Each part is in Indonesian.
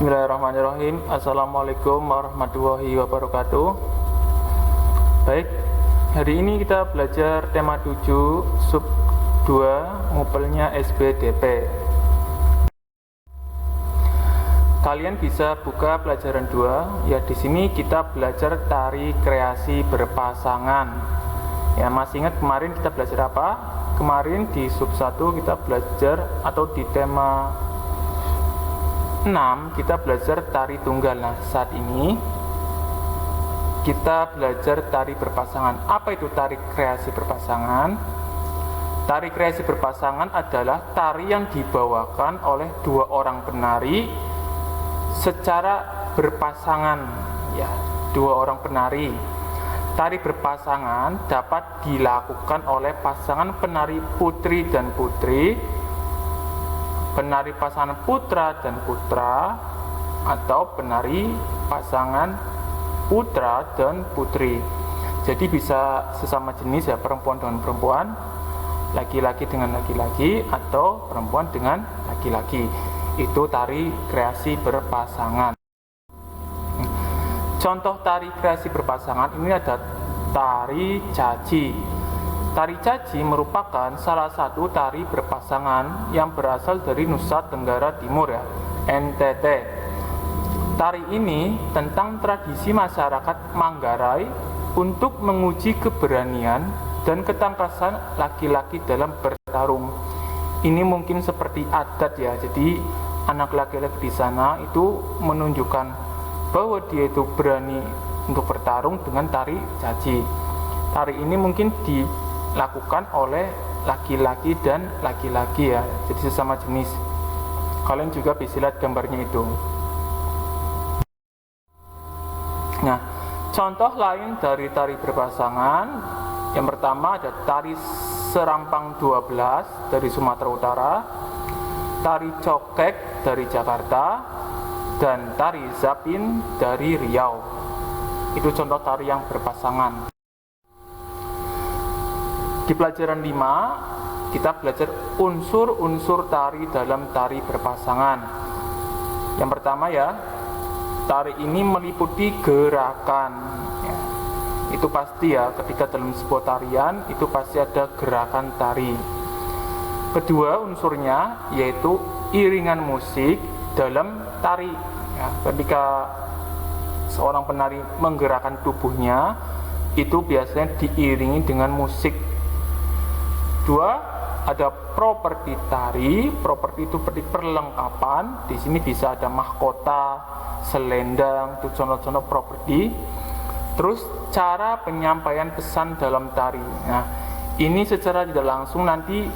Bismillahirrahmanirrahim. Assalamualaikum warahmatullahi wabarakatuh. Baik, hari ini kita belajar tema 7 sub 2 mupelnya SBDP. Kalian bisa buka pelajaran 2 ya. Di sini kita belajar tari kreasi berpasangan. Ya, masih ingat kemarin kita belajar apa? Kemarin di sub 1 kita belajar, atau di tema 6 kita belajar tari tunggal. Nah, saat ini kita belajar tari berpasangan. Apa itu tari kreasi berpasangan? Tari kreasi berpasangan adalah tari yang dibawakan oleh dua orang penari secara berpasangan, ya, dua orang penari. Tari berpasangan dapat dilakukan oleh pasangan penari putri dan putri, penari pasangan putra dan putra, atau penari pasangan putra dan putri. Jadi bisa sesama jenis ya, perempuan dengan perempuan, laki-laki dengan laki-laki, atau perempuan dengan laki-laki. Itu tari kreasi berpasangan. Contoh tari kreasi berpasangan ini ada tari caci. Tari caci merupakan salah satu tari berpasangan yang berasal dari Nusa Tenggara Timur ya, NTT. Tari ini tentang tradisi masyarakat Manggarai untuk menguji keberanian dan ketangkasan laki-laki dalam bertarung. Ini mungkin seperti adat ya, jadi anak laki-laki di sana itu menunjukkan bahwa dia itu berani untuk bertarung dengan tari caci. Tari ini mungkin dilakukan oleh laki-laki dan laki-laki ya, jadi sesama jenis. Kalian juga bisa lihat gambarnya itu. Nah, contoh lain dari tari berpasangan, yang pertama ada tari Serampang 12 dari Sumatera Utara, tari Cokek dari Jakarta, dan tari Zapin dari Riau. Itu contoh tari yang berpasangan. Di pelajaran 5 kita belajar unsur-unsur tari dalam tari berpasangan. Yang pertama ya, tari ini meliputi gerakan ya. Itu pasti ya, ketika dalam sebuah tarian itu pasti ada gerakan tari. Kedua unsurnya yaitu iringan musik dalam tari ya. Ketika seorang penari menggerakkan tubuhnya, itu biasanya diiringi dengan musik. Dua, ada properti tari. Properti itu berarti perlengkapan. Di sini bisa ada mahkota, selendang, itu contoh-contoh properti. Terus cara penyampaian pesan dalam tari. Nah, ini secara tidak langsung nanti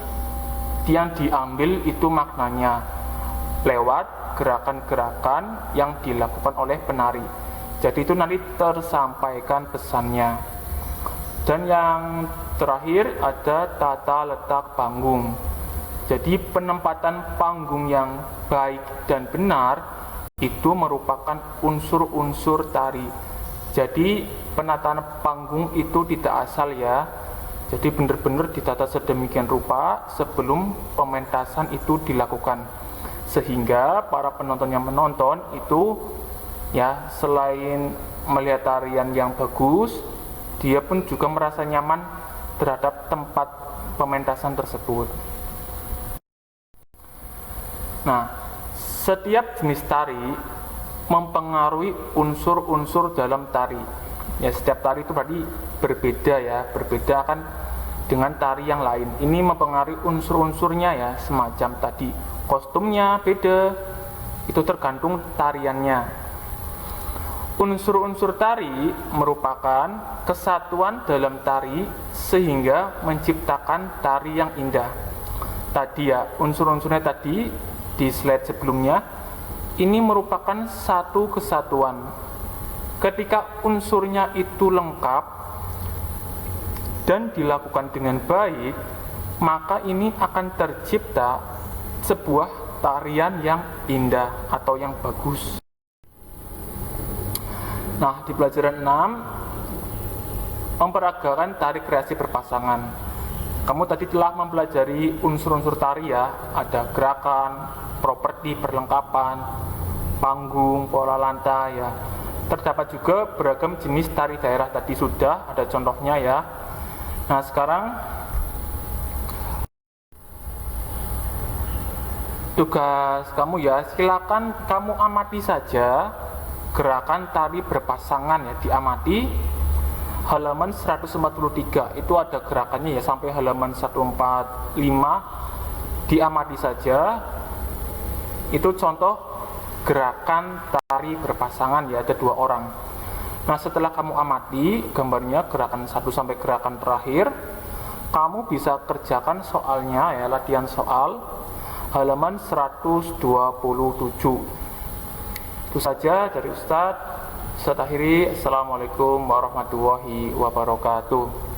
yang diambil itu maknanya lewat gerakan-gerakan yang dilakukan oleh penari. Jadi itu nanti tersampaikan pesannya. Dan yang terakhir ada tata letak panggung. Jadi penempatan panggung yang baik dan benar itu merupakan unsur-unsur tari. Jadi penataan panggung itu tidak asal ya. Jadi benar-benar ditata sedemikian rupa sebelum pementasan itu dilakukan. Sehingga para penonton yang menonton itu ya, selain melihat tarian yang bagus, dia pun juga merasa nyaman terhadap tempat pementasan tersebut. Nah, setiap jenis tari mempengaruhi unsur-unsur dalam tari. Ya, setiap tari itu berarti berbeda ya, berbeda kan dengan tari yang lain. Ini mempengaruhi unsur-unsurnya ya, semacam tadi kostumnya beda, itu tergantung tariannya. Unsur-unsur tari merupakan kesatuan dalam tari sehingga menciptakan tari yang indah. Tadi ya, unsur-unsurnya tadi di slide sebelumnya, ini merupakan satu kesatuan. Ketika unsurnya itu lengkap dan dilakukan dengan baik, maka ini akan tercipta sebuah tarian yang indah atau yang bagus. Nah, di pelajaran 6 memperagakan tari kreasi berpasangan. Kamu tadi telah mempelajari unsur-unsur tari ya, ada gerakan, properti perlengkapan, panggung, pola lantai ya. Terdapat juga beragam jenis tari daerah, tadi sudah ada contohnya ya. Nah sekarang tugas kamu ya, silakan kamu amati saja gerakan tari berpasangan ya, diamati halaman 143 itu ada gerakannya ya, sampai halaman 145 diamati saja. Itu contoh gerakan tari berpasangan ya, ada 2 orang. Nah setelah kamu amati gambarnya gerakan 1 sampai gerakan terakhir, kamu bisa kerjakan soalnya ya, latihan soal halaman 127. Itu saja dari Ustadz. Saya akhiri. Assalamualaikum warahmatullahi wabarakatuh.